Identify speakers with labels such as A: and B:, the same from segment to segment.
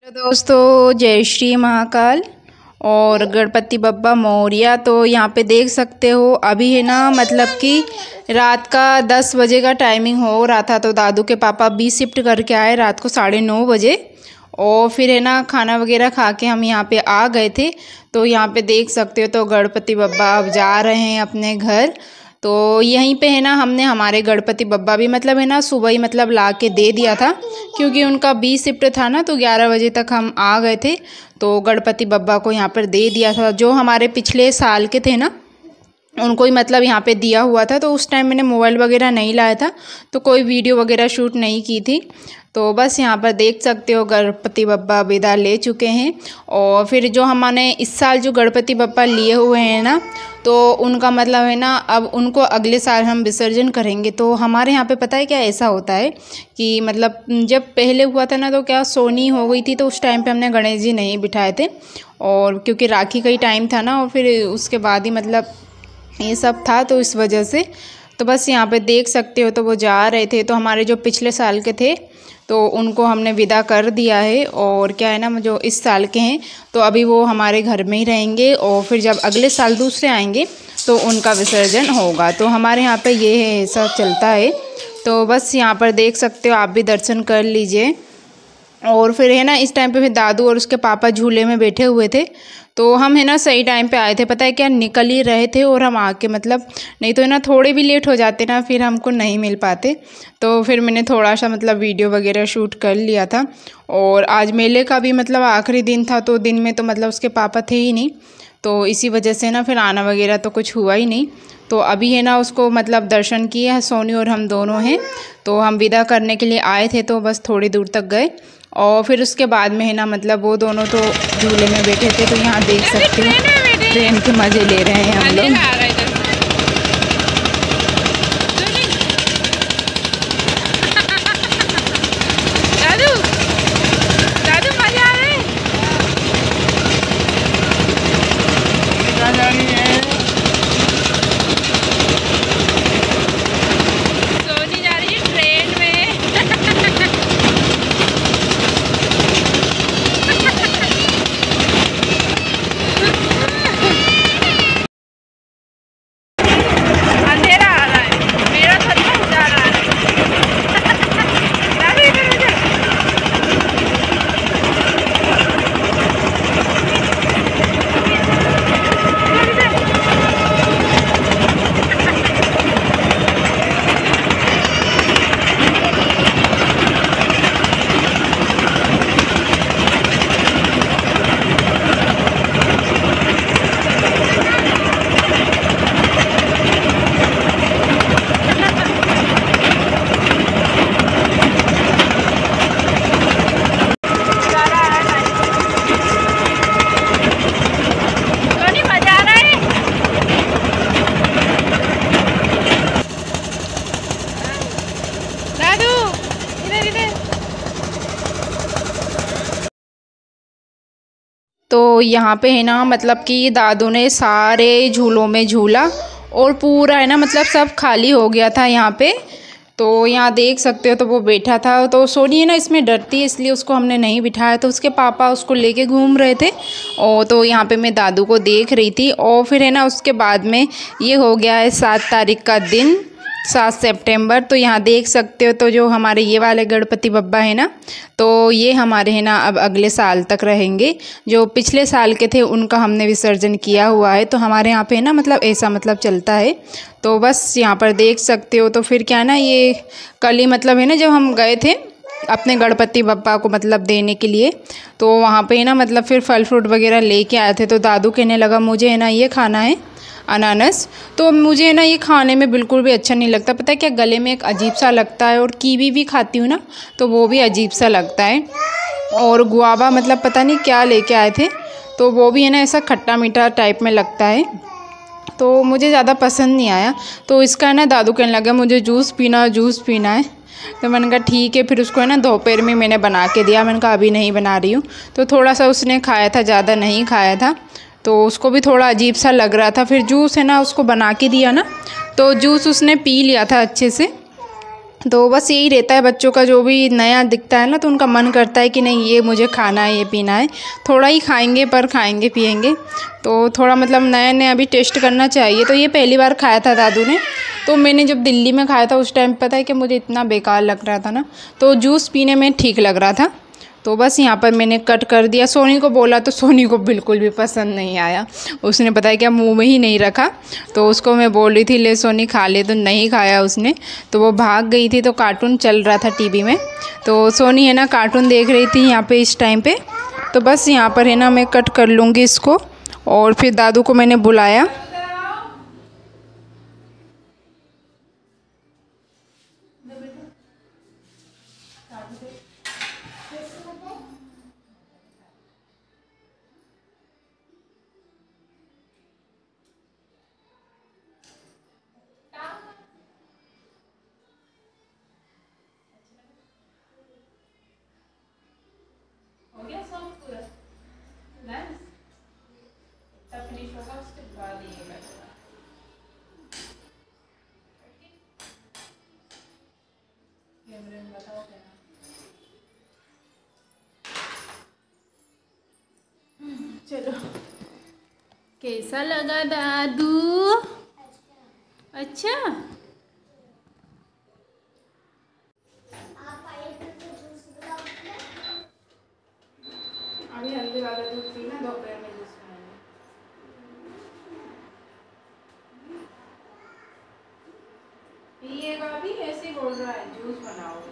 A: Hello दोस्तों, जय श्री महाकाल और गणपति बप्पा मोरया। तो यहाँ पे देख सकते हो अभी है ना, मतलब कि रात का 10 बजे का टाइमिंग हो रहा था। तो दादू के पापा भी शिफ्ट करके आए रात को 9:30 बजे और फिर है ना खाना वगैरह खा के हम यहाँ पे आ गए थे। तो यहाँ पे देख सकते हो तो गणपति बप्पा अब जा रहे हैं अपने घर। तो यहीं पे है ना हमने हमारे गणपति बप्पा भी मतलब है ना सुबह ही मतलब ला के दे दिया था, क्योंकि उनका 20 शिफ्ट था ना, तो 11 बजे तक हम आ गए थे। तो गणपति बप्पा को यहाँ पर दे दिया था। जो हमारे पिछले साल के थे ना, उनको ही मतलब यहाँ पे दिया हुआ था। तो उस टाइम मैंने मोबाइल वगैरह नहीं लाया था, तो कोई वीडियो वगैरह शूट नहीं की थी। तो बस यहाँ पर देख सकते हो गणपति बप्पा विदा ले चुके हैं। और फिर जो हमने इस साल जो गणपति बप्पा लिए हुए हैं ना, तो उनका मतलब है ना अब उनको अगले साल हम विसर्जन करेंगे। तो हमारे यहाँ पे पता है क्या ऐसा होता है कि मतलब जब पहले हुआ था ना, तो क्या सोनी हो गई थी, तो उस टाइम पे हमने गणेश जी नहीं बिठाए थे। और क्योंकि राखी का ही टाइम था ना, और फिर उसके बाद ही मतलब ये सब था, तो इस वजह से तो बस यहाँ पे देख सकते हो तो वो जा रहे थे। तो हमारे जो पिछले साल के थे तो उनको हमने विदा कर दिया है। और क्या है ना, जो इस साल के हैं तो अभी वो हमारे घर में ही रहेंगे, और फिर जब अगले साल दूसरे आएंगे तो उनका विसर्जन होगा। तो हमारे यहाँ पे ये है, ऐसा चलता है। तो बस यहाँ पर देख सकते हो, आप भी दर्शन कर लीजिए। और फिर है ना इस टाइम पे फिर दादू और उसके पापा झूले में बैठे हुए थे। तो हम है ना सही टाइम पे आए थे, पता है क्या, निकल ही रहे थे और हम आके मतलब, नहीं तो है ना थोड़े भी लेट हो जाते ना, फिर हमको नहीं मिल पाते। तो फिर मैंने थोड़ा सा मतलब वीडियो वगैरह शूट कर लिया था। और आज मेले का भी मतलब आखिरी दिन था, तो दिन में तो मतलब उसके पापा थे ही नहीं, तो इसी वजह से ना फिर आना वगैरह तो कुछ हुआ ही नहीं। तो अभी है ना उसको मतलब दर्शन किए हैं, सोनी और हम दोनों हैं। तो हम विदा करने के लिए आए थे, तो बस थोड़ी दूर तक गए और फिर उसके बाद में है ना मतलब वो दोनों तो झूले में बैठे थे। तो यहाँ देख सकते हो ट्रेन के मज़े ले रहे हैं हम लोग। तो यहाँ पे है ना मतलब कि दादू ने सारे झूलों में झूला और पूरा है ना मतलब सब खाली हो गया था यहाँ पे। तो यहाँ देख सकते हो तो वो बैठा था। तो सोनी है ना इसमें डरती है, इसलिए उसको हमने नहीं बिठाया। तो उसके पापा उसको लेके घूम रहे थे और तो यहाँ पे मैं दादू को देख रही थी। और फिर है ना उसके बाद में ये हो गया है 7 तारीख का दिन, 7 सितंबर। तो यहाँ देख सकते हो तो जो हमारे ये वाले गणपति बप्पा है ना, तो ये हमारे है ना अब अगले साल तक रहेंगे। जो पिछले साल के थे उनका हमने विसर्जन किया हुआ है। तो हमारे यहाँ पे है ना मतलब ऐसा मतलब चलता है। तो बस यहाँ पर देख सकते हो। तो फिर क्या है ना, ये कल ही मतलब है ना जब हम गए थे अपने गणपति बप्पा को मतलब देने के लिए, तो वहाँ पे है ना मतलब फिर फल फ्रूट वगैरह लेके आए थे। तो दादू कहने लगा मुझे है ना ये खाना है अनानास। तो मुझे ना ये खाने में बिल्कुल भी अच्छा नहीं लगता, पता है क्या, गले में एक अजीब सा लगता है। और कीवी भी खाती हूँ ना, तो वो भी अजीब सा लगता है। और गुआवा मतलब पता नहीं क्या लेके आए थे, तो वो भी है ना ऐसा खट्टा मीठा टाइप में लगता है, तो मुझे ज़्यादा पसंद नहीं आया। तो इसका है ना दादू कहने लगा मुझे जूस पीना है। तो मैंने कहा ठीक है। फिर उसको है ना दोपहर में मैंने बना के दिया। मैंने कहा अभी नहीं बना रही हूँ। तो थोड़ा सा उसने खाया था, ज़्यादा नहीं खाया था, तो उसको भी थोड़ा अजीब सा लग रहा था। फिर जूस है ना उसको बना के दिया ना, तो जूस उसने पी लिया था अच्छे से। तो बस यही रहता है बच्चों का, जो भी नया दिखता है ना तो उनका मन करता है कि नहीं ये मुझे खाना है, ये पीना है। थोड़ा ही खाएंगे पर खाएंगे पिएंगे, तो थोड़ा मतलब नया नया भी टेस्ट करना चाहिए। तो ये पहली बार खाया था दादू ने। तो मैंने जब दिल्ली में खाया था उस टाइम पता है कि मुझे इतना बेकार लग रहा था ना, तो जूस पीने में ठीक लग रहा था। तो बस यहाँ पर मैंने कट कर दिया। सोनी को बोला तो सोनी को बिल्कुल भी पसंद नहीं आया। उसने पता है क्या मुंह में ही नहीं रखा। तो उसको मैं बोल रही थी ले सोनी खा ले, तो नहीं खाया उसने। तो वो भाग गई थी। तो कार्टून चल रहा था टीवी में, तो सोनी है ना कार्टून देख रही थी यहाँ पे इस टाइम पे। तो बस यहाँ पर है ना मैं कट कर लूँगी इसको, और फिर दादू को मैंने बुलाया। चलो कैसा लगा दादू? अच्छा अभी हल्दी वाला दूध पीना, दोपहर में जूस खाएंगे। पिएगा भी ऐसे बोल रहा है जूस बनाओ।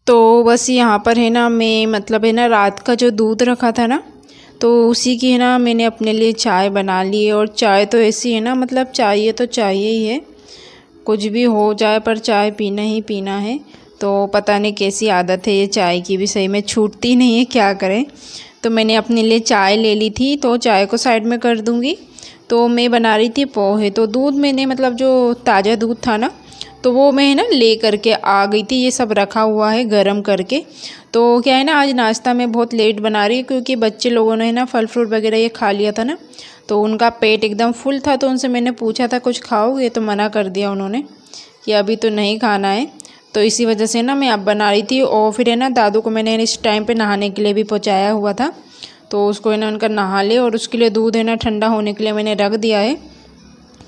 A: तो बस यहाँ पर है ना मैं मतलब है ना रात का जो दूध रखा था ना, तो उसी की है ना मैंने अपने लिए चाय बना ली है। और चाय तो ऐसी है ना मतलब चाहिए तो चाहिए ही है, कुछ भी हो जाए पर चाय पीना ही पीना है। तो पता नहीं कैसी आदत है ये चाय की भी, सही में छूटती नहीं है, क्या करें। तो मैंने अपने लिए चाय ले ली थी, तो चाय को साइड में कर दूँगी। तो मैं बना रही थी पोहे। तो दूध मैंने मतलब जो ताज़ा दूध था ना, तो वो मैं ना ले करके आ गई थी। ये सब रखा हुआ है गरम करके। तो क्या है ना आज नाश्ता में बहुत लेट बना रही है, क्योंकि बच्चे लोगों ने ना फल फ्रूट वगैरह ये खा लिया था ना, तो उनका पेट एकदम फुल था। तो उनसे मैंने पूछा था कुछ खाओगे, तो मना कर दिया उन्होंने कि अभी तो नहीं खाना है। तो इसी वजह से ना मैं अब बना रही थी। और फिर है ना दादू को मैंने इस टाइम पे नहाने के लिए भी पहुँचाया हुआ था, तो उसको है ना उनका नहा ले। और उसके लिए दूध है ना ठंडा होने के लिए मैंने रख दिया है।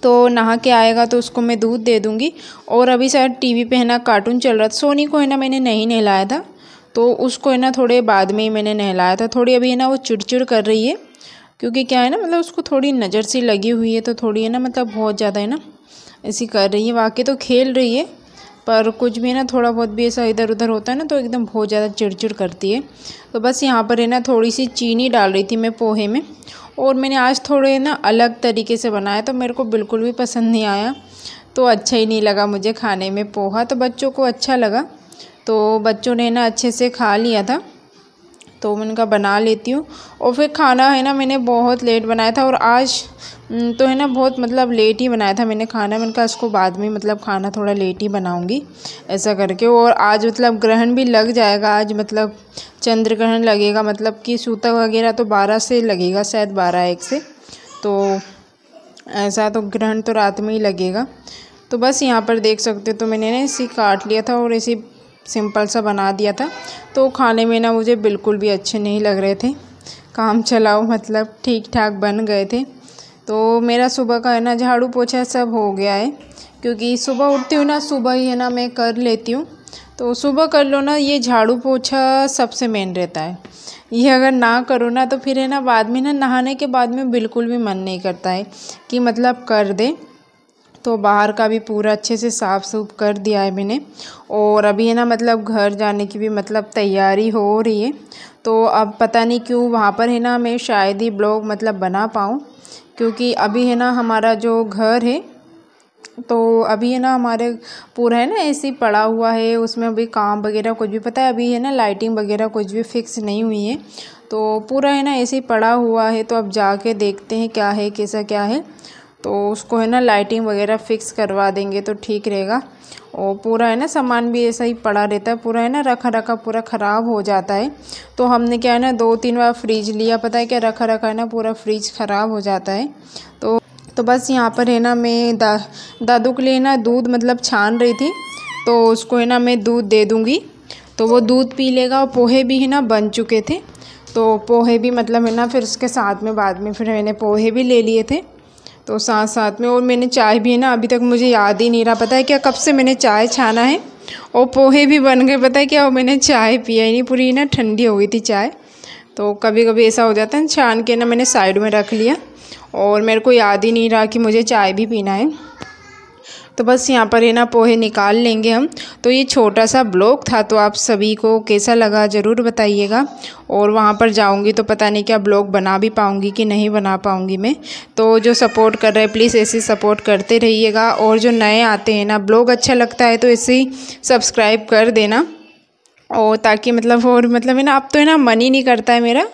A: तो नहा के आएगा तो उसको मैं दूध दे दूँगी। और अभी शायद टीवी पे है ना कार्टून चल रहा था। सोनी को है ना मैंने नहीं नहलाया था, तो उसको है ना थोड़े बाद में ही मैंने नहलाया था। थोड़ी अभी है ना वो चिड़चिड़ कर रही है, क्योंकि क्या है ना मतलब उसको थोड़ी नज़र सी लगी हुई है। तो थोड़ी है ना मतलब बहुत ज़्यादा है ना ऐसी कर रही है। वाकई तो खेल रही है, पर कुछ भी ना थोड़ा बहुत भी ऐसा इधर उधर होता है ना, तो एकदम बहुत ज़्यादा चिड़चिड़ करती है। तो बस यहाँ पर है ना थोड़ी सी चीनी डाल रही थी मैं पोहे में। और मैंने आज थोड़े ना अलग तरीके से बनाया, तो मेरे को बिल्कुल भी पसंद नहीं आया, तो अच्छा ही नहीं लगा मुझे खाने में पोहा। तो बच्चों को अच्छा लगा, तो बच्चों ने ना अच्छे से खा लिया था। तो मैं उनका बना लेती हूँ। और फिर खाना है ना मैंने बहुत लेट बनाया था। और आज तो है ना बहुत मतलब लेट ही बनाया था मैंने खाना। मैंने कहा इसको बाद में मतलब खाना थोड़ा लेट ही बनाऊँगी ऐसा करके। और आज मतलब ग्रहण भी लग जाएगा, आज मतलब चंद्र ग्रहण लगेगा, मतलब कि सूतक वगैरह तो 12 से लगेगा, शायद 12-1 से। तो ऐसा तो ग्रहण तो रात में ही लगेगा। तो बस यहाँ पर देख सकते हो, तो मैंने ना इसी काट लिया था और इसी सिंपल सा बना दिया था। तो खाने में ना मुझे बिल्कुल भी अच्छे नहीं लग रहे थे, काम चलाओ मतलब ठीक ठाक बन गए थे। तो मेरा सुबह का है ना झाड़ू पोछा सब हो गया है, क्योंकि सुबह उठती हूँ ना, सुबह ही है ना मैं कर लेती हूँ। तो सुबह कर लो ना, ये झाड़ू पोछा सबसे मेन रहता है। ये अगर ना करो ना, तो फिर है ना बाद में ना नहाने के बाद में बिल्कुल भी मन नहीं करता है कि मतलब कर दे। तो बाहर का भी पूरा अच्छे से साफ़ सूफ कर दिया है मैंने। और अभी है ना मतलब घर जाने की भी मतलब तैयारी हो रही है। तो अब पता नहीं क्यों वहाँ पर है ना मैं शायद ही ब्लॉग मतलब बना पाऊँ, क्योंकि अभी है ना हमारा जो घर है तो अभी है ना हमारे पूरा है ना ऐसे ही पड़ा हुआ है, उसमें अभी काम वगैरह कुछ भी, पता है अभी है ना लाइटिंग वगैरह कुछ भी फिक्स नहीं हुई है, तो पूरा है ना ऐसे ही पड़ा हुआ है। तो अब जाके देखते हैं क्या है कैसा क्या है, तो उसको है ना लाइटिंग वगैरह फिक्स करवा देंगे तो ठीक रहेगा। और पूरा है ना सामान भी ऐसा ही पड़ा रहता है, पूरा है ना रखा रखा पूरा ख़राब हो जाता है। तो हमने क्या है ना 2-3 बार फ्रिज लिया, पता है क्या, रखा रखा है ना पूरा फ्रिज ख़राब हो जाता है। तो बस यहाँ पर है ना मैं दादू के लिए ना दूध मतलब छान रही थी, तो उसको है ना मैं दूध दे दूँगी तो वो दूध पी लेगा। और पोहे भी है ना बन चुके थे, तो पोहे भी मतलब है ना फिर उसके साथ में बाद में फिर मैंने पोहे भी ले लिए थे, तो साथ साथ में। और मैंने चाय भी है ना, अभी तक मुझे याद ही नहीं रहा, पता है क्या, कब से मैंने चाय छाना है और पोहे भी बन गए, पता है क्या, और मैंने चाय पिया ही नहीं, पूरी ना ठंडी हो गई थी चाय। तो कभी कभी ऐसा हो जाता है, छान के ना मैंने साइड में रख लिया और मेरे को याद ही नहीं रहा कि मुझे चाय भी पीना है। तो बस यहाँ पर है ना पोहे निकाल लेंगे हम। तो ये छोटा सा ब्लॉग था, तो आप सभी को कैसा लगा ज़रूर बताइएगा। और वहाँ पर जाऊँगी तो पता नहीं क्या ब्लॉग बना भी पाऊँगी कि नहीं बना पाऊँगी मैं। तो जो सपोर्ट कर रहे हैं प्लीज़ ऐसे सपोर्ट करते रहिएगा, और जो नए आते हैं ना ब्लॉग अच्छा लगता है तो ऐसे ही सब्सक्राइब कर देना। और ताकि मतलब और मतलब है ना अब तो है ना मन ही नहीं करता है मेरा,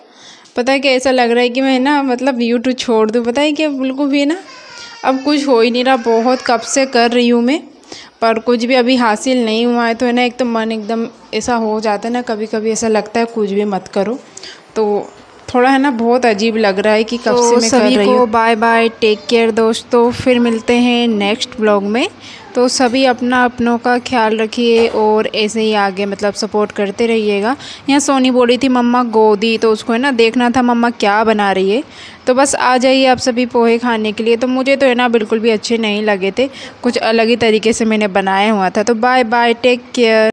A: पता है क्या, ऐसा लग रहा है कि मैं ना मतलब यूट्यूब छोड़ दूँ, पता है क्या, बिल्कुल भी है ना अब कुछ हो ही नहीं रहा। बहुत कब से कर रही हूँ मैं, पर कुछ भी अभी हासिल नहीं हुआ है। तो है ना एक तो मन एकदम ऐसा हो जाता है ना, कभी कभी ऐसा लगता है कुछ भी मत करो, तो थोड़ा है ना बहुत अजीब लग रहा है कि कब से मैं कर रही हूँ। सभी को बाय बाय, टेक केयर दोस्तों, फिर मिलते हैं नेक्स्ट ब्लॉग में। तो सभी अपना अपनों का ख्याल रखिए और ऐसे ही आगे मतलब सपोर्ट करते रहिएगा। यहाँ सोनी बोली थी मम्मा गोदी, तो उसको है ना देखना था मम्मा क्या बना रही है। तो बस आ जाइए आप सभी पोहे खाने के लिए। तो मुझे तो है ना बिल्कुल भी अच्छे नहीं लगे थे, कुछ अलग ही तरीके से मैंने बनाया हुआ था। तो बाय बाय, टेक केयर।